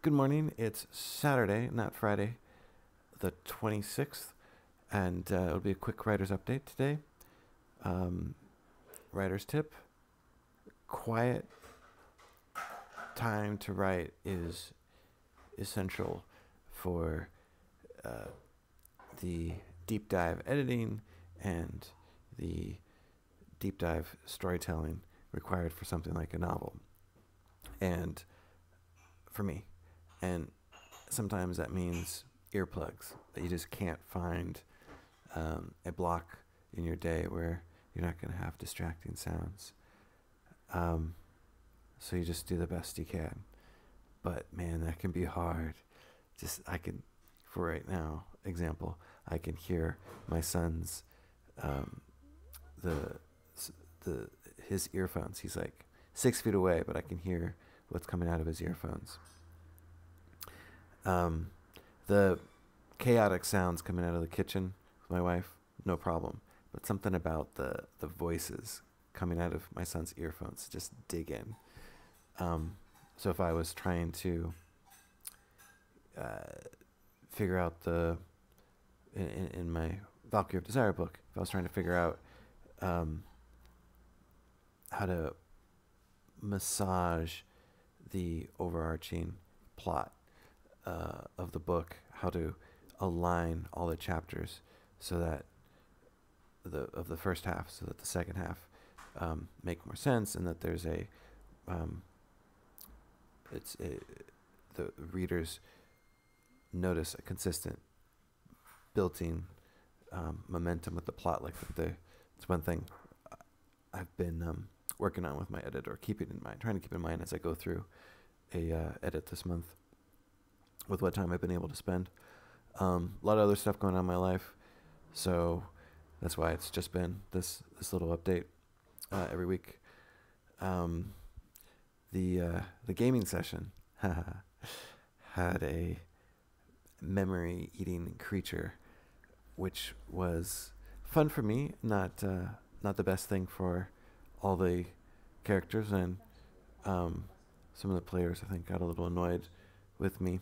Good morning. It's Saturday, not Friday, the 26th, and it'll be a quick writer's update today. Um, writer's tip: quiet time to write is essential for uh, the deep dive editing and the deep dive storytelling required for something like a novel. And for me, and sometimes that means earplugs, that you just can't find a block in your day where you're not going to have distracting sounds. Um, so you just do the best you can. But man, that can be hard. I can, for right now, example, I can hear my son's, um, the, his earphones. He's like 6 feet away, but I can hear what's coming out of his earphones. The chaotic sounds coming out of the kitchen with my wife, no problem. But something about the voices coming out of my son's earphones just dig in. So if I was trying to figure out in my Valkyrie of Desire book, if I was trying to figure out how to massage the overarching plot of the book, how to align all the chapters so that the first half, so that the second half make more sense, and that there's the readers notice a consistent built-in momentum with the plot. It's one thing I've been working on with my editor, trying to keep in mind as I go through a edit this month, with what time I've been able to spend. A lot of other stuff going on in my life, so that's why it's just been this little update every week. The gaming session had a memory-eating creature, which was fun for me, not the best thing for all the characters, and some of the players, I think, got a little annoyed with me.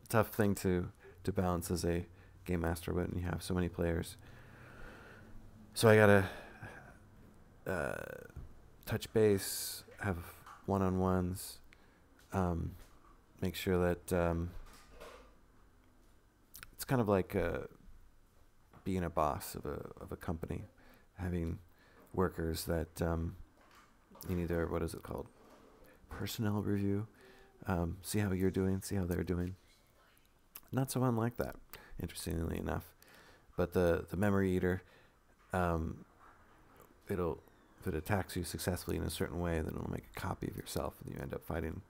Tough thing to balance as a game master when you have so many players. So I gotta touch base, have one-on-ones, make sure that it's kind of like being a boss of a company, having workers that you need their, what is it called, personnel review. See how you're doing, see how they're doing. Not so unlike that, interestingly enough. But the memory eater, if it attacks you successfully in a certain way, then it'll make a copy of yourself, and you end up fighting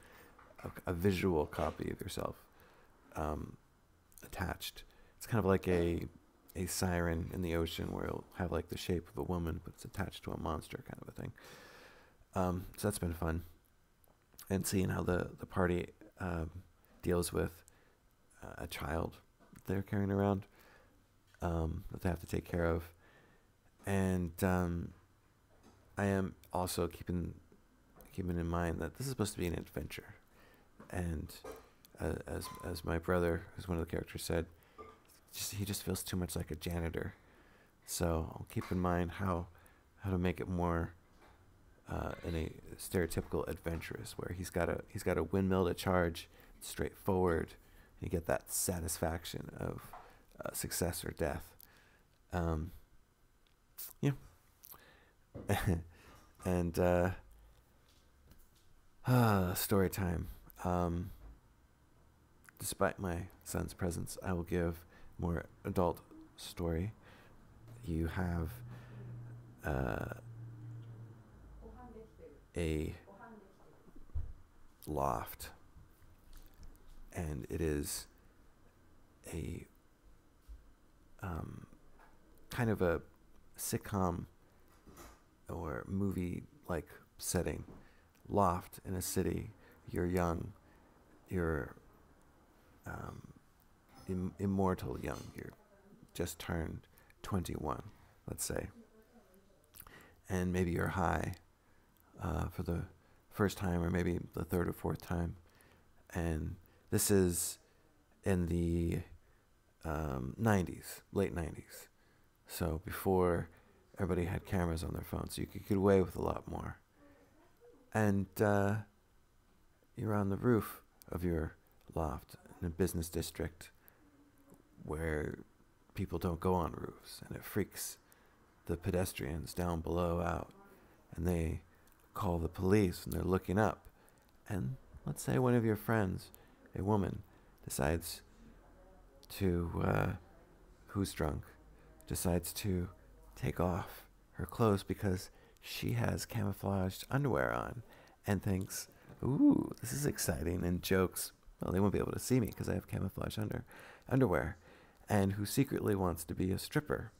a visual copy of yourself attached. It's kind of like a siren in the ocean, where it'll have like the shape of a woman, but it's attached to a monster, kind of a thing. So that's been fun. And seeing how the party deals with a child they're carrying around, that they have to take care of. And I am also keeping in mind that this is supposed to be an adventure. And as my brother, who's one of the characters, said, he just feels too much like a janitor. So I'll keep in mind how to make it more in a stereotypical adventurous, where he's got a windmill to charge, straightforward, and you get that satisfaction of success or death. Yeah. And story time. Despite my son's presence, I will give more adult story. You have a loft, and it is a kind of a sitcom or movie like setting. Loft in a city. You're young, you're immortal young, you're just turned 21, let's say, and maybe you're high for the first time, or maybe the third or fourth time And this is in the 90s, late 90s. So before everybody had cameras on their phones, so you could get away with a lot more. And you're on the roof of your loft in a business district where people don't go on roofs, and it freaks the pedestrians down below out, and they call the police, and they're looking up. And let's say one of your friends, a woman, decides to, who's drunk, decides to take off her clothes because she has camouflaged underwear on and thinks, ooh, this is exciting, and jokes, well, they won't be able to see me because I have camouflage underwear, and who secretly wants to be a stripper.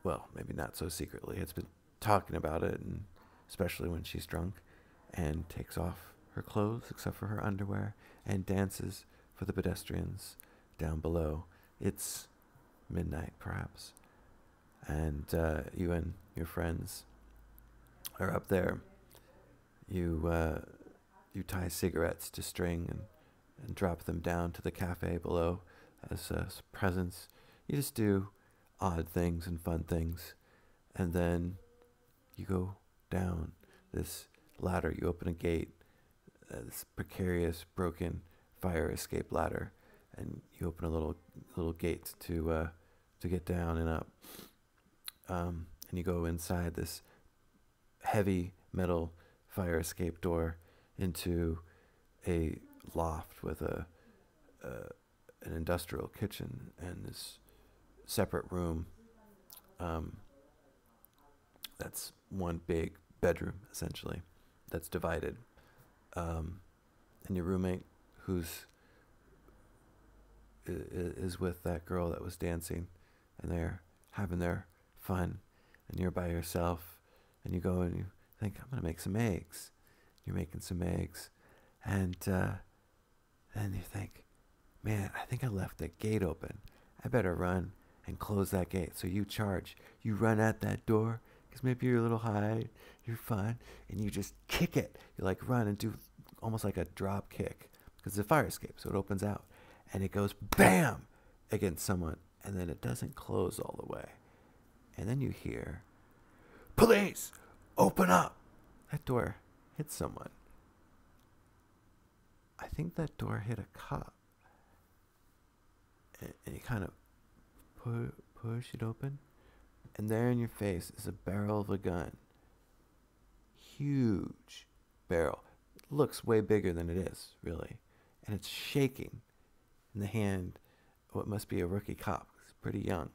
Well, maybe not so secretly. It's been talking about it, and especially when she's drunk, and takes off her clothes except for her underwear and dances for the pedestrians down below. It's midnight, perhaps, and you and your friends are up there. You tie cigarettes to string and drop them down to the cafe below as presents. You just do odd things and fun things, and then you go down this ladder. You open a gate, this precarious, broken fire escape ladder, and you open a little gate to get down and up. And you go inside this heavy metal fire escape door into a loft with an industrial kitchen and this separate room. That's one big bedroom, essentially, that's divided. And your roommate, who's is with that girl that was dancing, and they're having their fun, and you're by yourself, and you go and you think, I'm gonna make some eggs. You're making some eggs, and then you think, man, I think I left the gate open. I better run and close that gate. So you charge. You run at that door, because maybe you're a little high, you're fun, and you just kick it. You like run and do almost like a drop kick, because it's a fire escape, so it opens out, and it goes bam against someone, and then it doesn't close all the way. And then you hear, police, open up. That door hit someone. I think that door hit a cop. And you kind of push it open, and there in your face is a barrel of a gun. Huge barrel. It looks way bigger than it is, really. And it's shaking in the hand of what must be a rookie cop, he's pretty young,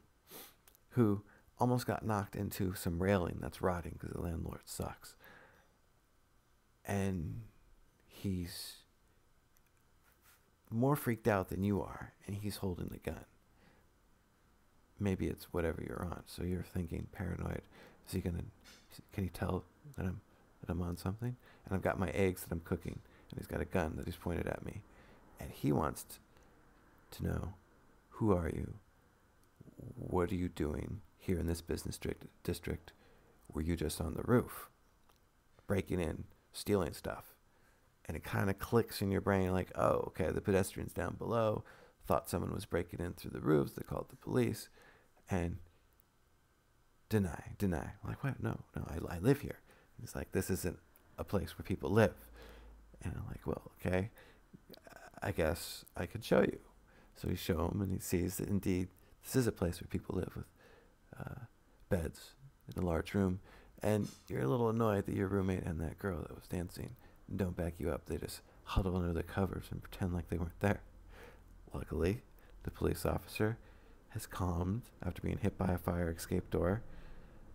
who almost got knocked into some railing that's rotting because the landlord sucks. And he's more freaked out than you are, and he's holding the gun. Maybe it's whatever you're on, so you're thinking paranoid. Can he tell that I'm on something? And I've got my eggs that I'm cooking, and he's got a gun that he's pointed at me, and he wants to know, who are you? What are you doing here in this business district? Were you just on the roof, breaking in, stealing stuff? And it kind of clicks in your brain like, oh, okay, the pedestrians down below thought someone was breaking in through the roofs. They called the police. And deny. I'm like, what? No, I live here. And he's like, this isn't a place where people live. And I'm like, well, okay, I guess I could show you. So you show him, and he sees that indeed this is a place where people live with beds in a large room. And you're a little annoyed that your roommate and that girl that was dancing don't back you up. They just huddle under the covers and pretend like they weren't there. Luckily, the police officer has calmed after being hit by a fire escape door,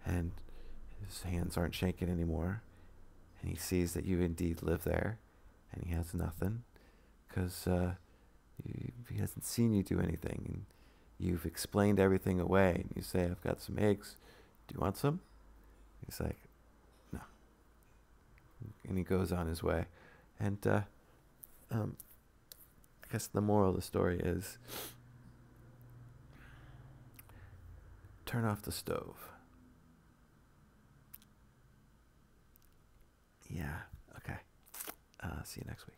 and his hands aren't shaking anymore, and he sees that you indeed live there, and he has nothing, because he hasn't seen you do anything, and you've explained everything away, and you say, I've got some eggs, do you want some? He's like, no. And he goes on his way. And I guess the moral of the story is, turn off the stove. Yeah, okay. See you next week.